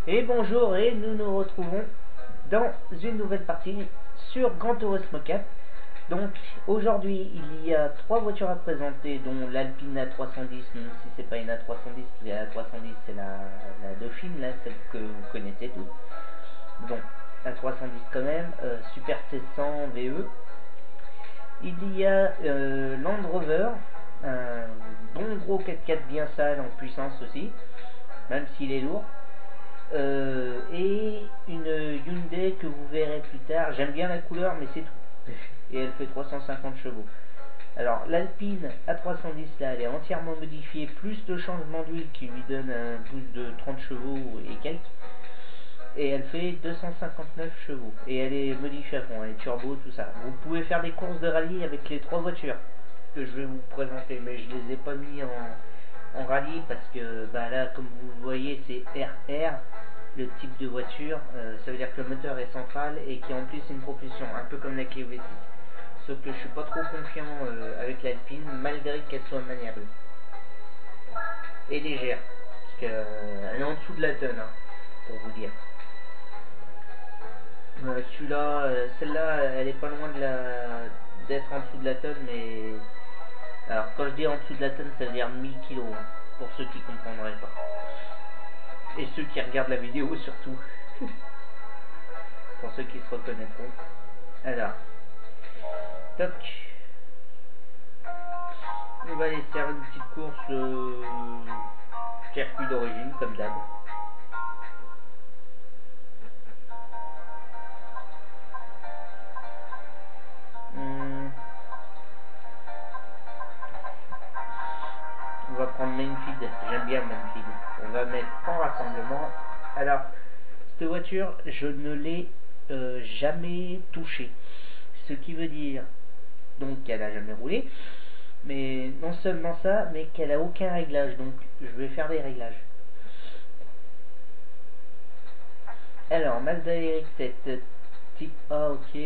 Et bonjour, et nous nous retrouvons dans une nouvelle partie sur Gran Turismo 4. Donc aujourd'hui il y a trois voitures à présenter, dont l'Alpine A310, même si c'est pas une A310, parce que la A310 c'est la Dauphine, là, celle que vous connaissez tous. Bon, A310 quand même, Super C100 VE. Il y a Land Rover, un bon gros 4x4 bien sale en puissance aussi, même s'il est lourd. Et une Hyundai que vous verrez plus tard. J'aime bien la couleur, mais c'est tout. Et elle fait 350 chevaux. Alors l'Alpine A310 là, elle est entièrement modifiée, plus le changement d'huile qui lui donne un boost de 30 chevaux et quelques. Et elle fait 259 chevaux. Et elle est modifiée à fond, elle est turbo, tout ça. Vous pouvez faire des courses de rallye avec les trois voitures que je vais vous présenter, mais je les ai pas mis en rallye parce que bah là, comme vous voyez, c'est RR le type de voiture. Ça veut dire que le moteur est central et qui en plus une propulsion, un peu comme la Clio V6. Sauf que je suis pas trop confiant avec l'Alpine, malgré qu'elle soit maniable et légère, parce qu'elle est en dessous de la tonne, hein, pour vous dire. Celle-là, elle est pas loin d'être en dessous de la tonne, mais alors quand je dis en dessous de la tonne, ça veut dire 1000 kilos, hein, pour ceux qui comprendraient pas. Et ceux qui regardent la vidéo surtout. Pour ceux qui se reconnaîtront. Alors, toc. On va aller faire une petite course circuit d'origine, comme d'hab. On va prendre Mainfield, j'aime bien Mainfield. On va mettre en rassemblement. Alors, cette voiture, je ne l'ai jamais touchée. Ce qui veut dire donc qu'elle a jamais roulé. Mais non seulement ça, mais qu'elle a aucun réglage. Donc je vais faire des réglages. Alors, Mazda RX-7 type A, ok.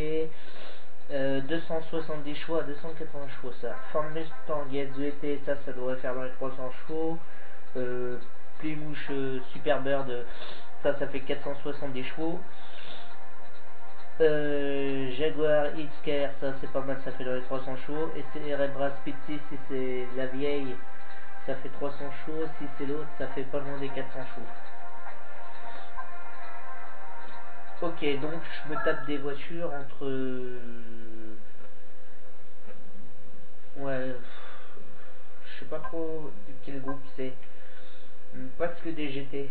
270 chevaux à 280 chevaux, ça. Ford Mustang SVT, ça devrait faire dans les 300 chevaux. Plymouth Superbird, ça fait 470 chevaux. Jaguar X-Car, ça c'est pas mal, ça fait dans les 300 chevaux. Et c'est Rebra Speed 6, si c'est la vieille, ça fait 300 chevaux. Si c'est l'autre, ça fait pas loin des 400 chevaux. Ok, donc je me tape des voitures entre... Ouais, je sais pas trop de quel groupe c'est. Parce que des GT.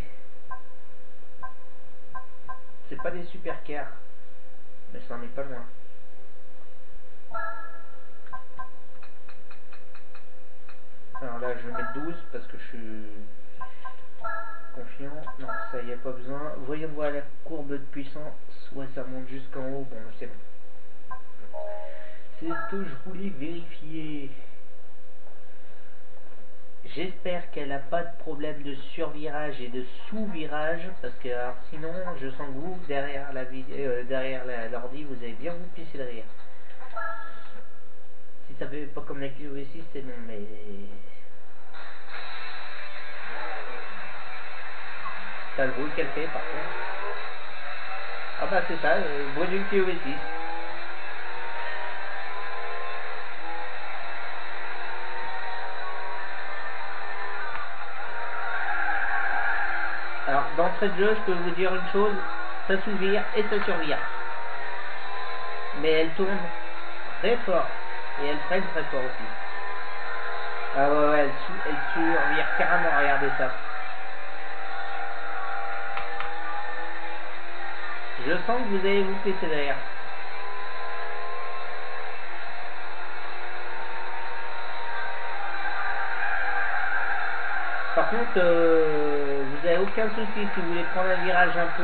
C'est pas des supercars, mais ça en est pas loin. Alors là, je vais mettre 12 parce que je suis confiant. Non, ça y a pas besoin. Voyons voir la courbe de puissance. Ouais, ça monte jusqu'en haut. Bon, c'est bon. C'est ce que je voulais vérifier. J'espère qu'elle n'a pas de problème de survirage et de sous-virage, parce que alors, sinon, je sens que vous, derrière l'ordi, vous allez bien vous pisser de rire. Si ça fait pas comme la Clio V6, c'est bon, mais... T'as le bruit qu'elle fait, par contre. Ah bah c'est ça, le bruit d'une Clio V6. Alors, d'entrée de jeu, je peux vous dire une chose, ça sous-vire et ça survire. Mais elle tourne très fort. Et elle freine très fort aussi. Ah ouais, elle survire carrément, regardez ça. Je sens que vous allez vous pisser derrière. Par contre, vous n'avez aucun souci si vous voulez prendre un virage un peu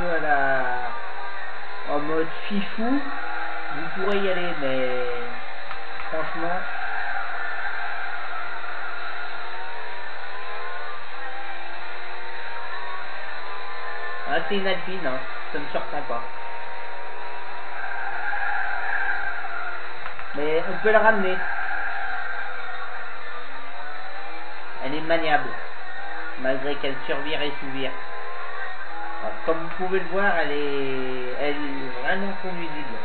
en mode fifou, vous pourrez y aller, mais franchement, c'est une Alpine, hein, ça ne me surprend pas. Mais on peut la ramener. Elle est maniable, malgré qu'elle survire et sous-vire. comme vous pouvez le voir, elle est vraiment conduisible.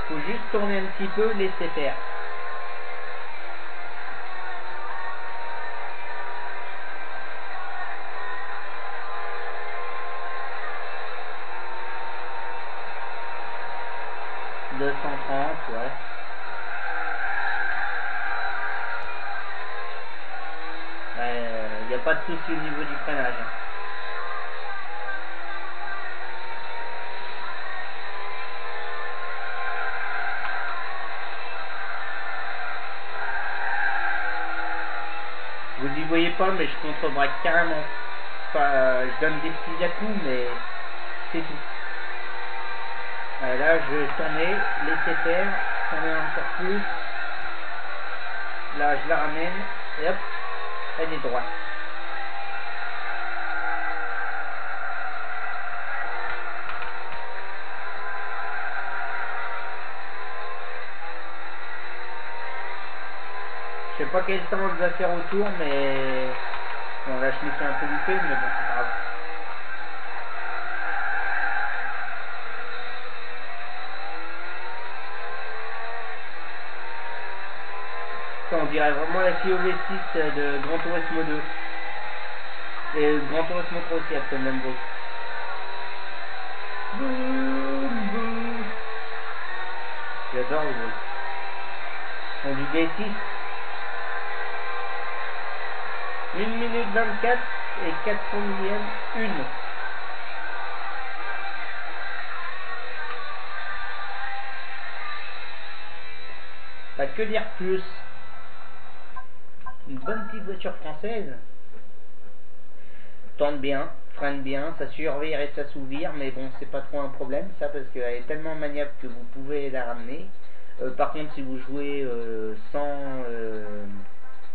Faut juste tourner un petit peu, laisser faire. « 230, ouais. Il n'y a pas de souci au niveau du freinage. Vous n'y voyez pas, mais je contrebraque carrément. Enfin, je donne des petits à-coups, mais c'est tout. Là, je vais tourner, laisser faire, tourner encore plus. Là, je la ramène, et hop, elle est droite. Je sais pas quel temps elle va faire autour, mais bon, là je me suis un peu loupé, mais bon, c'est pas grave. Ça, on dirait vraiment la COV6 de Gran Turismo 2 et Gran Turismo 3 aussi, avec le même bruit. J'adore le bruit. On du V6. 1 minute 24 et 400 millièmes, 1. Pas que dire plus. Une bonne petite voiture française. Tourne bien, freine bien, ça survire et ça s'ouvre, mais bon, c'est pas trop un problème ça, parce qu'elle est tellement maniable que vous pouvez la ramener. Par contre, si vous jouez sans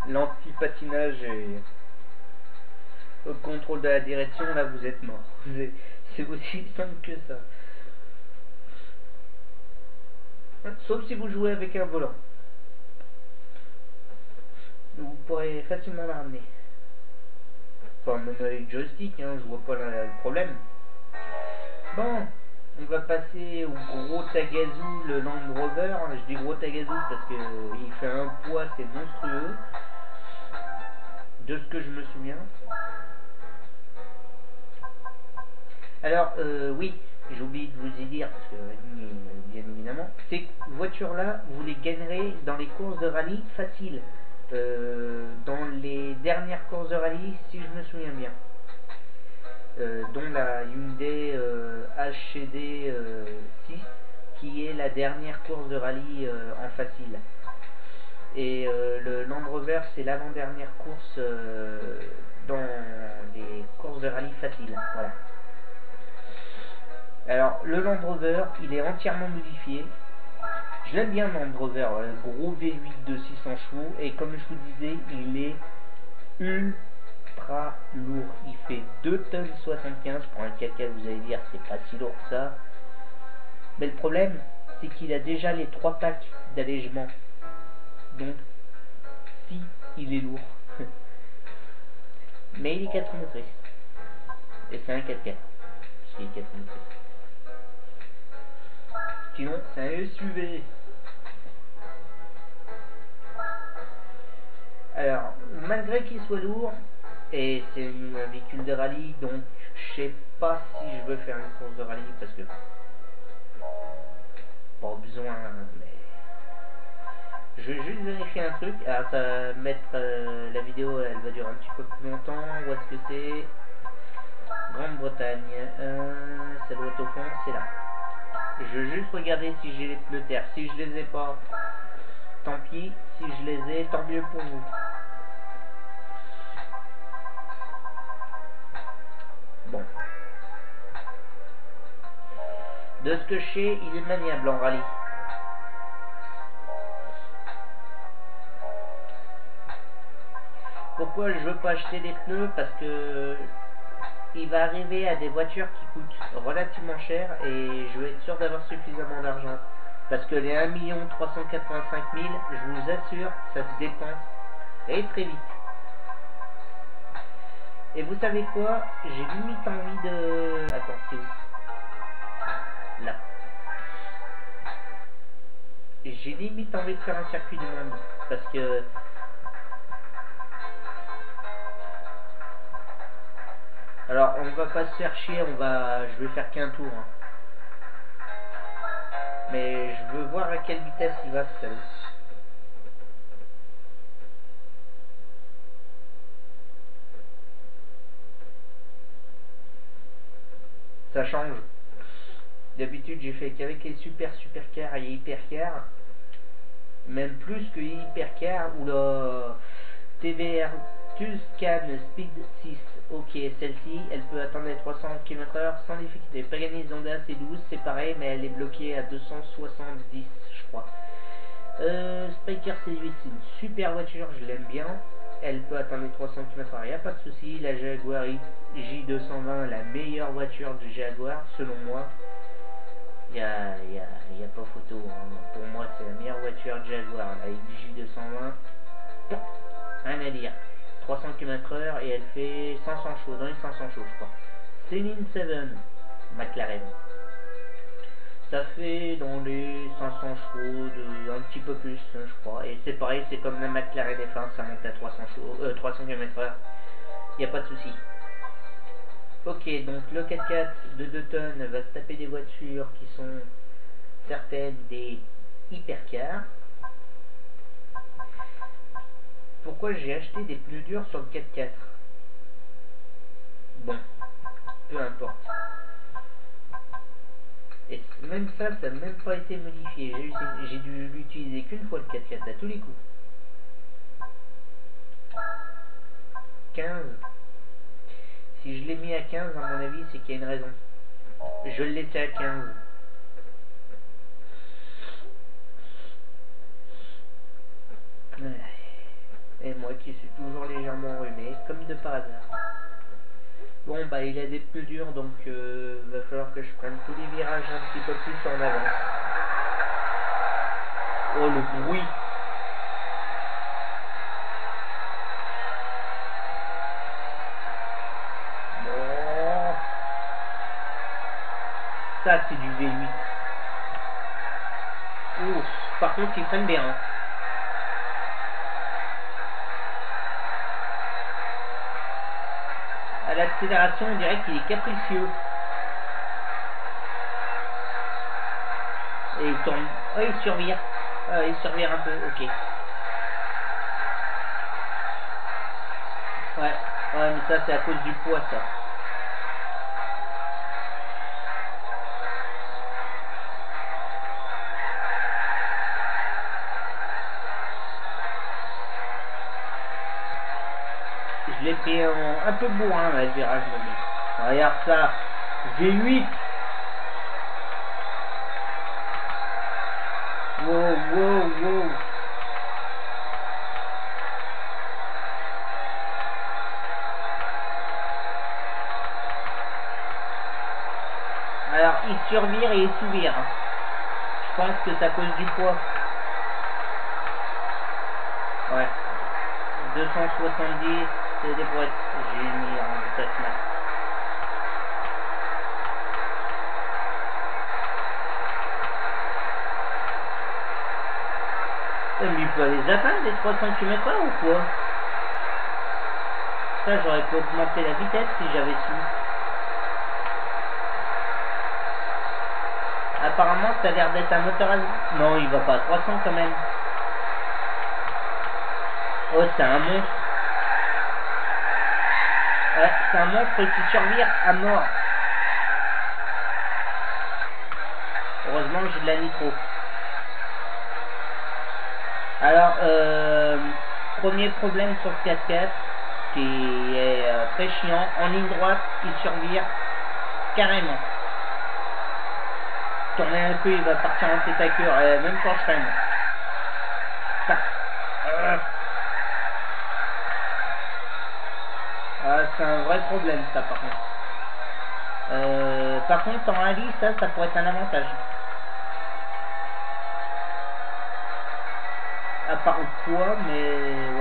l'anti-patinage et au contrôle de la direction, là vous êtes mort. C'est aussi simple que ça. Sauf si vous jouez avec un volant. Vous pourrez facilement la ramener. Enfin, même avec joystick, hein, je vois pas le problème. Bon, on va passer au gros Tagazu, le Land Rover. Je dis gros Tagazu parce que il fait un poids, c'est monstrueux. De ce que je me souviens. Alors, oui, j'ai oublié de vous y dire, parce que bien évidemment, ces voitures-là, vous les gagnerez dans les courses de rallye faciles. Dans les dernières courses de rallye, si je me souviens bien. Dont la Hyundai HCD 6, qui est la dernière course de rallye en facile. Et le Land Rover, c'est l'avant-dernière course dans les courses de rallye faciles. Voilà. Alors, le Land Rover, il est entièrement modifié. Je l'aime bien, le Land Rover, gros V8 de 600 chevaux. Et comme je vous disais, il est ultra lourd. Il fait 2 tonnes 75. Pour un 4x4, vous allez dire, c'est pas si lourd que ça. Mais le problème, c'est qu'il a déjà les 3 packs d'allègement. Donc, si, il est lourd. Mais il est 4 motrices. Et c'est un 4x4. Parce qu'il est 4 motrices. Sinon, c'est un SUV. Alors, malgré qu'il soit lourd, et c'est un véhicule de rallye, donc je sais pas si je veux faire une course de rallye parce que pas besoin, mais je vais juste vérifier un truc. Alors, ça va mettre la vidéo, elle va durer un petit peu plus longtemps. Où est-ce que c'est? Grande-Bretagne. Ça doit être au fond, c'est là. Je vais juste regarder si j'ai les pneus terre. Si je les ai pas, tant pis. Si je les ai, tant mieux pour vous. Bon. De ce que je sais, il est maniable en rallye. Pourquoi je veux pas acheter des pneus? Parce que il va arriver à des voitures qui coûtent relativement cher et je vais être sûr d'avoir suffisamment d'argent. Parce que les 1 385 000, je vous assure, ça se dépense et très vite. Et vous savez quoi? J'ai limite envie de... Attends. vite envie de faire un circuit du monde. Parce que... Alors, on va pas se faire chier, je vais faire qu'un tour. Hein. Mais je veux voir à quelle vitesse il va seul. Ça change. D'habitude, j'ai fait qu'avec les supercars et hypercars. Même plus que hypercars ou la TVR Tuscan Speed 6. Ok, celle-ci, elle peut atteindre les 300 km/h sans difficulté. Pagani Zonda C12, c'est pareil, mais elle est bloquée à 270, je crois. Spiker C8, c'est une super voiture, je l'aime bien. Elle peut atteindre les 300 km/h, il n'y a pas de souci. La Jaguar J220, la meilleure voiture du Jaguar, selon moi. Il n'y a pas photo. Hein. Pour moi, c'est la meilleure voiture Jaguar, la J220. Rien à dire. 300 km/h et elle fait 500 chevaux, dans les 500 chevaux, je crois. Céline 7, McLaren. Ça fait dans les 500 chevaux, un petit peu plus, je crois. Et c'est pareil, c'est comme la McLaren F1, ça monte à 300 km/h. Il n'y a pas de souci. Ok, donc le 4x4 de 2 tonnes va se taper des voitures qui sont certaines des hypercars. Pourquoi j'ai acheté des pneus durs sur le 4x4? Bon, peu importe. Et même ça n'a même pas été modifié. J'ai dû l'utiliser qu'une fois le 4x4 à tous les coups. 15. Si je l'ai mis à 15, à mon avis, c'est qu'il y a une raison. Je le laissais à 15. Et moi qui suis toujours légèrement enrhumé, comme de par hasard. Bon, bah il a des pneus durs, donc va falloir que je prenne tous les virages un petit peu plus en avant. Oh, le bruit! Bon. Ça, c'est du V8. Ouf, par contre, il freine bien. Hein. À l'accélération, on dirait qu'il est capricieux. Et il tourne. Oh, il survire. Il survire un peu, ok. Ouais, mais ça, c'est à cause du poids, ça. Je l'ai pris un peu bourrin, là, le virage, mais regarde ça. V8. Wow. Alors, il survire et il sous-vire. Je pense que c'est à cause du poids. Ouais. 270, c'est des brouettes. J'ai mis en vitesse max. Mais il peut les atteindre les 300 km/h ou quoi? Ça, j'aurais pu augmenter la vitesse si j'avais su. Apparemment, ça a l'air d'être un moteur à... Non, il va pas à 300 quand même. Oh, c'est un monstre. Ouais, c'est un monstre qui survire à mort. Heureusement, j'ai de la nitro. Alors, premier problème sur le 4x4, qui est très chiant. En ligne droite, il survire carrément. Tourner un peu, il va partir en tête à cœur, même quand je freine. C'est un vrai problème, ça, par contre. Par contre, en rallye, ça pourrait être un avantage. À part le poids, mais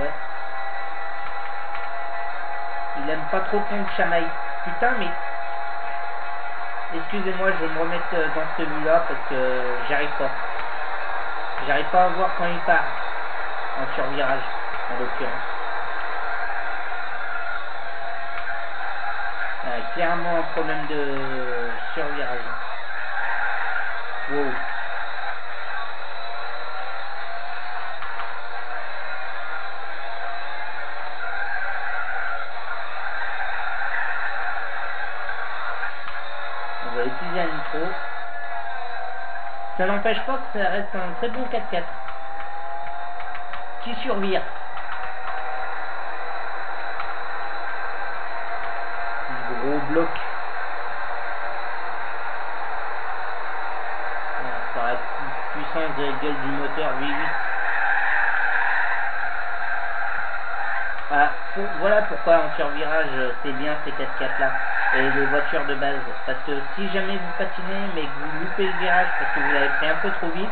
ouais. Il aime pas trop qu'on le chamaille. Putain, mais... Excusez-moi, je vais me remettre dans cette vue-là parce que j'arrive pas. J'arrive pas à voir quand il part en survirage, en l'occurrence. Clairement un problème de survirage. Wow. On va utiliser un nitro. Ça n'empêche pas que ça reste un très bon 4x4 qui survire. Un gros bloc. Par la puissance de la gueule du moteur V8. Ah, voilà pourquoi en survirage c'est bien ces 4x4 là et les voitures de base, parce que si jamais vous patinez mais que vous loupez le virage parce que vous l'avez pris un peu trop vite,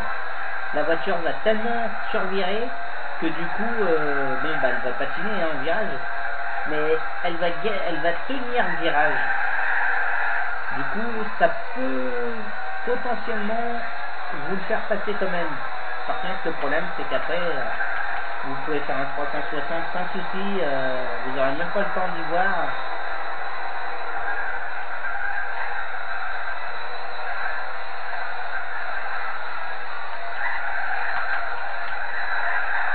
la voiture va tellement survirer que du coup bon bah elle va patiner en virage, mais elle va tenir le virage. Du coup ça peut potentiellement vous le faire passer quand même. Par contre le problème c'est qu'après vous pouvez faire un 360 sans souci, vous n'aurez même pas le temps d'y voir.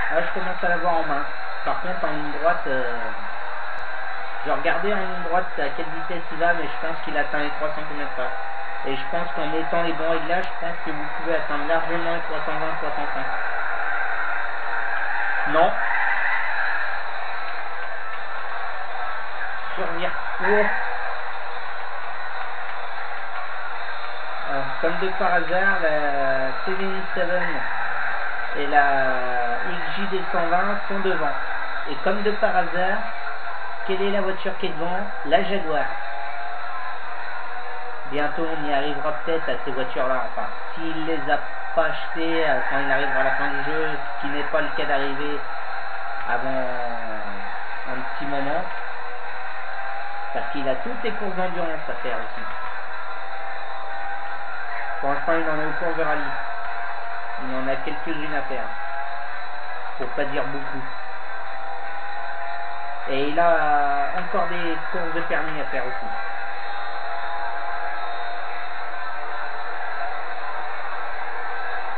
Là je commence à l'avoir en main. Par contre en ligne droite, je regardais en ligne droite à quelle vitesse il va, mais je pense qu'il atteint les 300 km/h. Et je pense qu'en mettant les bons réglages, je pense que vous pouvez atteindre largement les 320-330. Non. Survire. Wow. Alors, comme de par hasard, la C7 et la XJ 120 sont devant. Et comme de par hasard, quelle est la voiture qui est devant? La Jaguar. Bientôt on y arrivera peut-être à ces voitures-là. Enfin, s'il les a pas achetées quand il arrivera à la fin du jeu, ce qui n'est pas le cas d'arriver avant un petit moment. Parce qu'il a toutes les courses d'endurance à faire aussi. Pour l'instant il en est aux courses de rallye. Il en a quelques-unes à faire. Pour pas dire beaucoup. Et il a encore des courses de permis à faire aussi.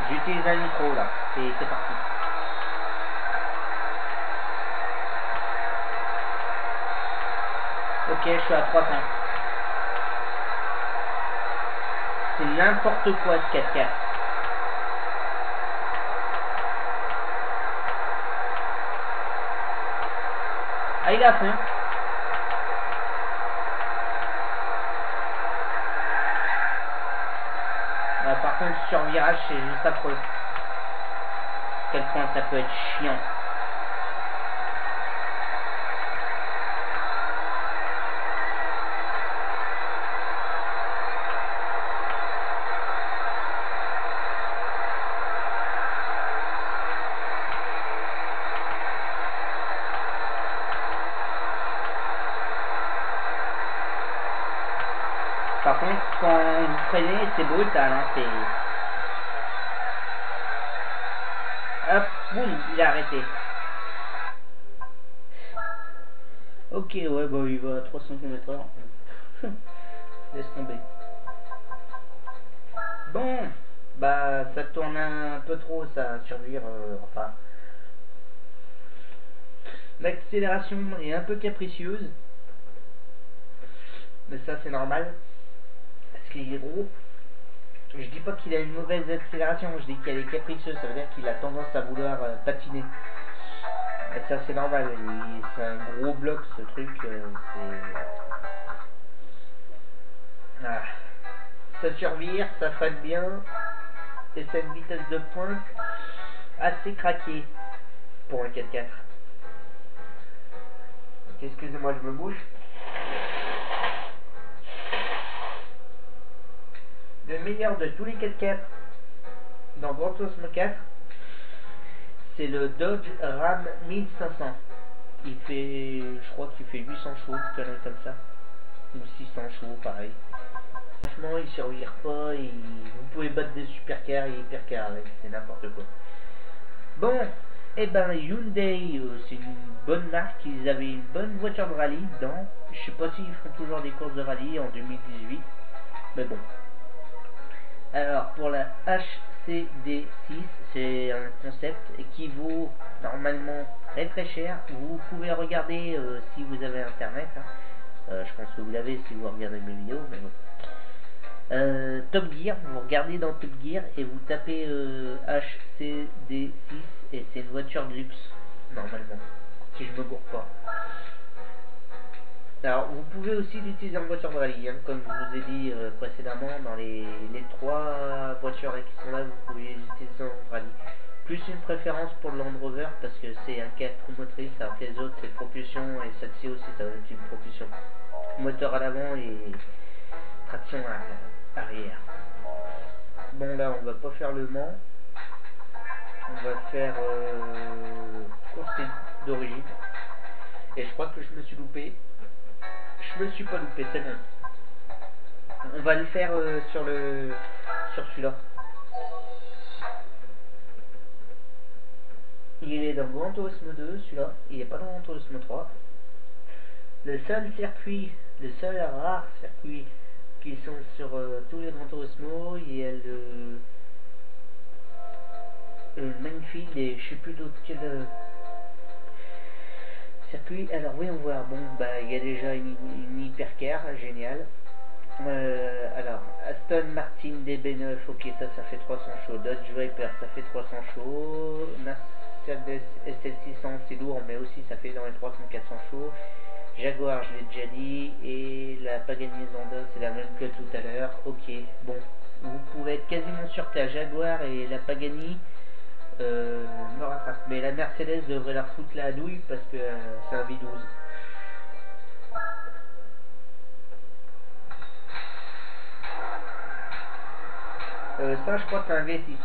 J'utilise un micro là. Et c'est parti. Ok, je suis à 300. C'est n'importe quoi de 4x4. Ah, il est à fond. Par contre, sur virage, c'est juste affreux. Quel point ça peut être chiant. Par contre, quand vous freinez, c'est brutal, hein, c'est... Hop, boum, il a arrêté. Ok, ouais, bah il va à 300 km/h. Laisse tomber. Bon, bah ça tourne un peu trop, ça survire, enfin... L'accélération est un peu capricieuse. Mais ça, c'est normal. Parce qu'il est gros. Je dis pas qu'il a une mauvaise accélération, je dis qu'elle est capricieuse, ça veut dire qu'il a tendance à vouloir patiner. Et ça c'est normal, c'est un gros bloc ce truc, ah. Ça survire, ça freine bien, et c'est une vitesse de pointe assez craquée pour un 4x4. Excusez-moi, je me bouge. Le meilleur de tous les 4x4 dans Gran Turismo 4, c'est le Dodge Ram 1500. Il fait, je crois qu'il fait 800 chevaux, une connerie comme ça, ou 600 chevaux, pareil. Franchement, il survire pas, vous pouvez battre des supercars et hypercars avec, c'est n'importe quoi. Bon, et ben Hyundai, c'est une bonne marque, ils avaient une bonne voiture de rallye dedans. Je sais pas s'ils font toujours des courses de rallye en 2018, mais bon. Alors pour la HCD6, c'est un concept qui vaut normalement très très cher. Vous pouvez regarder si vous avez internet, hein. Je pense que vous l'avez si vous regardez mes vidéos, mais bon. Top Gear, vous regardez dans Top Gear et vous tapez HCD6 et c'est une voiture de luxe, normalement, si je me gourre pas. Alors, vous pouvez aussi l'utiliser en voiture de rallye, hein, comme je vous ai dit précédemment, dans les 3 voitures qui sont là, vous pouvez les utiliser en rallye. Plus une préférence pour le Land Rover, parce que c'est un 4 motrices, alors que les autres c'est propulsion, et celle-ci aussi ça va être une propulsion. Moteur à l'avant et traction arrière. Bon là on va pas faire le Mans, on va faire course d'origine. Et je crois que je me suis loupé. Je me suis pas loupé, c'est bon. On va le faire sur celui-là. Il est dans Gran Turismo 2, celui-là. Il est pas dans Gran Turismo 3. Le seul rare circuit qui sont sur tous les Gran Turismo, il y a le Mainfield et je sais plus d'autre quel circuit. Alors oui, on voit, bon bah il y a déjà une hypercar, génial. Alors Aston Martin DB9, ok, ça fait 300 chauds. Dodge Viper, ça fait 300 chauds. Mercedes SL600, c'est lourd, mais aussi ça fait dans les 300-400 chauds. Jaguar, je l'ai déjà dit, et la Pagani Zonda, c'est la même que tout à l'heure. Ok, bon, vous pouvez être quasiment sûr que la Jaguar et la Pagani me rattrapent, mais la Mercedes devrait leur foutre la douille parce que c'est un V12. Ça, je crois que c'est un V6.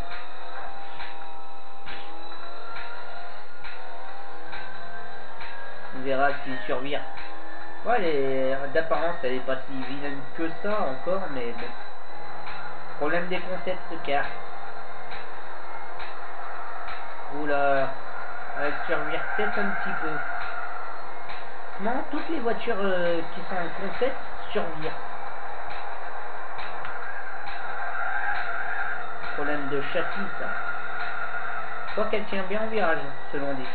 On verra s'il survire. Ouais, d'apparence, elle est pas si vilaine que ça encore, mais bon. Problème des concepts car. Oula, elle survire peut-être un petit peu. Non, toutes les voitures qui sont en concept survirent. Problème de châssis, ça. Je crois qu'elle tient bien en virage, selon dit.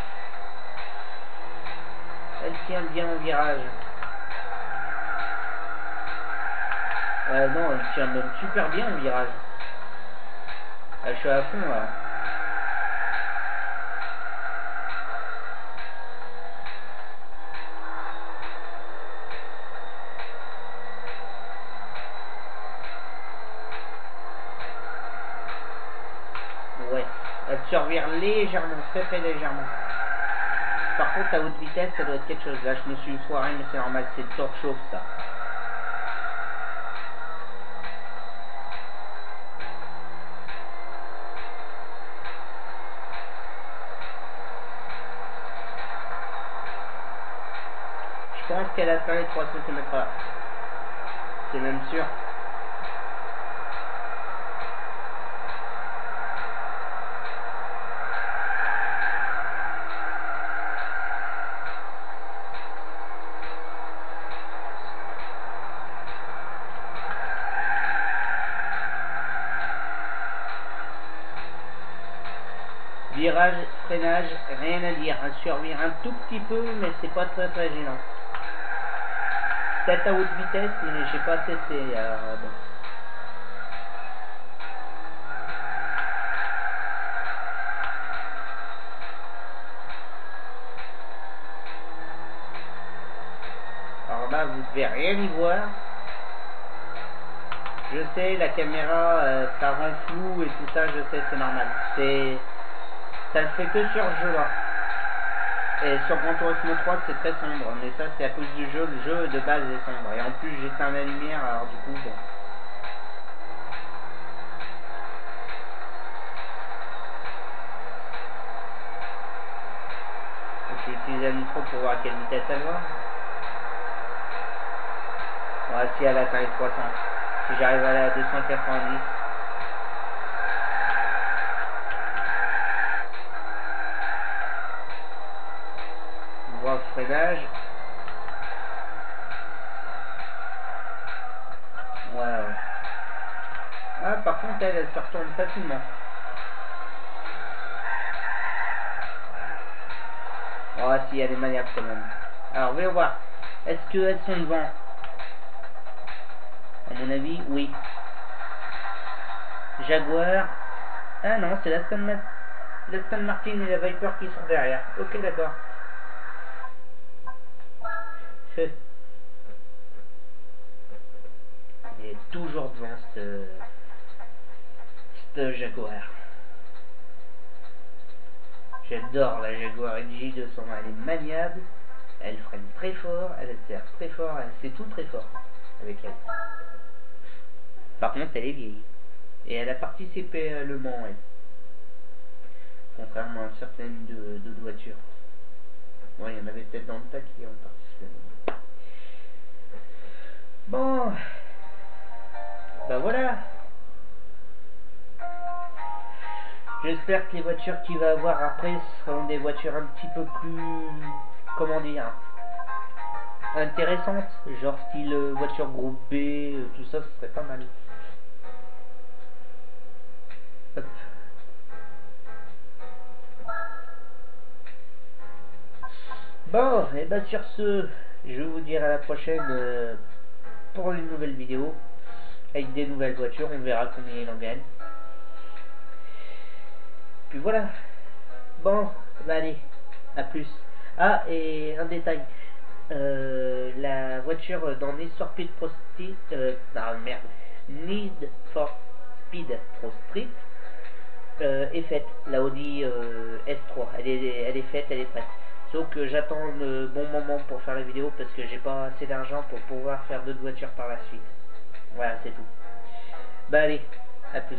Elle tient bien en virage. Non, elle tient même super bien en virage. Je suis à fond là. Ouais, elle survire légèrement, très légèrement. Par contre, à haute vitesse, ça doit être quelque chose. Là, je me suis foiré, mais c'est normal, c'est le torque chauffe ça. Je pense qu'elle atteint les 3 cm/h. C'est même sûr. Virage, freinage, rien à dire. Elle survire un tout petit peu, mais c'est pas très gênant. Peut-être à haute vitesse, mais j'ai pas testé. Bon. Alors là, vous devez rien y voir. Je sais, la caméra, ça rend flou et tout ça, je sais, c'est normal. Ça le fait que sur ce jeu-là. Et sur Gran Turismo 3, c'est très sombre, mais ça, c'est à cause du jeu. Le jeu de base est sombre. Et en plus, j'éteins la lumière, alors du coup, bon. Je vais utiliser la nitro pour voir à quelle vitesse elle va. Ouais, si elle atteint les 300. J'arrive à aller à 290. On voit le freinage. Waouh. Ah, par contre, elle se retourne facilement. Oh, si, elle est maniable quand même. Alors, voyons voir. Est-ce qu'elles sont devant? À mon avis, oui. Jaguar. Ah non, c'est l'Aston Martin et la Viper qui sont derrière. Ok, d'accord. Il est toujours devant cette Jaguar. J'adore la Jaguar NJ200. Elle est maniable. Elle freine très fort. Elle accélère très fort. Elle fait tout très fort avec elle. Par contre, elle est vieille. Et elle a participé à Le Mans, elle. Contrairement à certaines d'autres voitures. Ouais, il y en avait peut-être dans le tas qui ont participé. Bon. Bah voilà. J'espère que les voitures qu'il va avoir après seront des voitures un petit peu plus, comment dire, intéressantes. Genre style voiture groupe B, tout ça, ce serait pas mal. Hop. Bon, et bah sur ce, je vais vous dire à la prochaine pour une nouvelle vidéo. Avec des nouvelles voitures, on verra combien il en gagne. Puis voilà. Bon, bah allez, à plus. Ah, et un détail. La voiture dans Need for Speed Pro Street, merde, Need for Speed Pro Street est faite. La Audi S3, elle est faite, elle est prête. Sauf que j'attends le bon moment pour faire la vidéo parce que j'ai pas assez d'argent pour pouvoir faire d'autres voitures par la suite. Voilà, c'est tout. Bah allez, à plus.